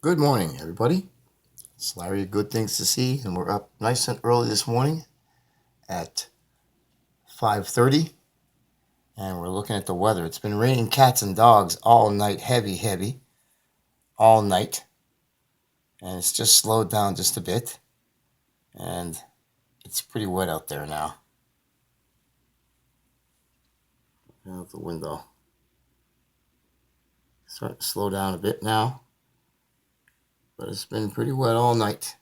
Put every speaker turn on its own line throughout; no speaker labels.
Good morning, everybody. It's Larry, Good Things to See, and we're up nice and early this morning at 5:30, and we're looking at the weather. It's been raining cats and dogs all night, heavy, all night, and it's just slowed down just a bit, and it's pretty wet out there now. Out the window. Starting to slow down a bit now, but it's been pretty wet all night.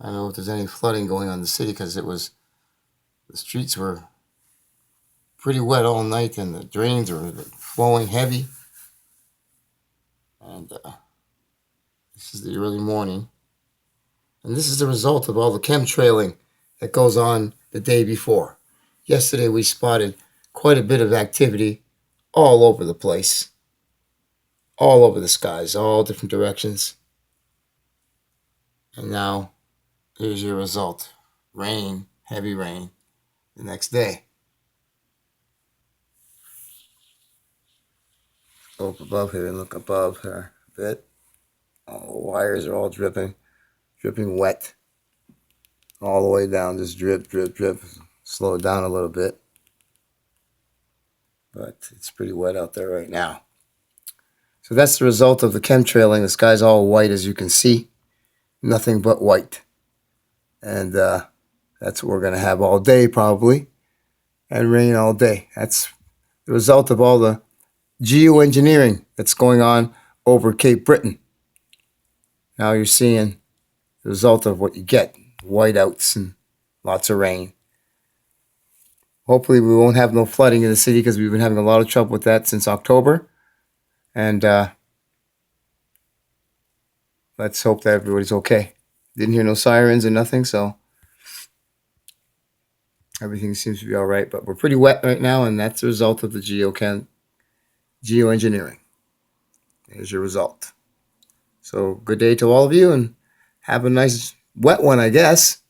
I don't know if there's any flooding going on in the city because the streets were pretty wet all night and the drains were flowing heavy. And this is the early morning. And this is the result of all the chemtrailing that goes on the day before. Yesterday we spotted quite a bit of activity all over the place, all over the skies, all different directions. And now here's your result. Rain, heavy rain, the next day. Go up above here and look above here a bit. All the wires are all dripping wet. All the way down, just drip. Slow it down a little bit. But it's pretty wet out there right now. So that's the result of the chemtrailing. The sky's all white, as you can see. Nothing but white. And that's what we're going to have all day, probably. And rain all day. That's the result of all the geoengineering that's going on over Cape Breton. Now you're seeing the result of what you get. Whiteouts and lots of rain. Hopefully we won't have no flooding in the city because we've been having a lot of trouble with that since October. And let's hope that everybody's okay. Didn't hear no sirens or nothing, so everything seems to be all right. But we're pretty wet right now, and that's the result of the geoengineering. There's your result. So good day to all of you, and have a nice wet one, I guess,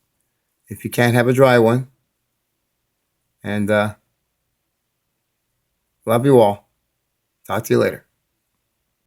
if you can't have a dry one. And love you all. Talk to you later.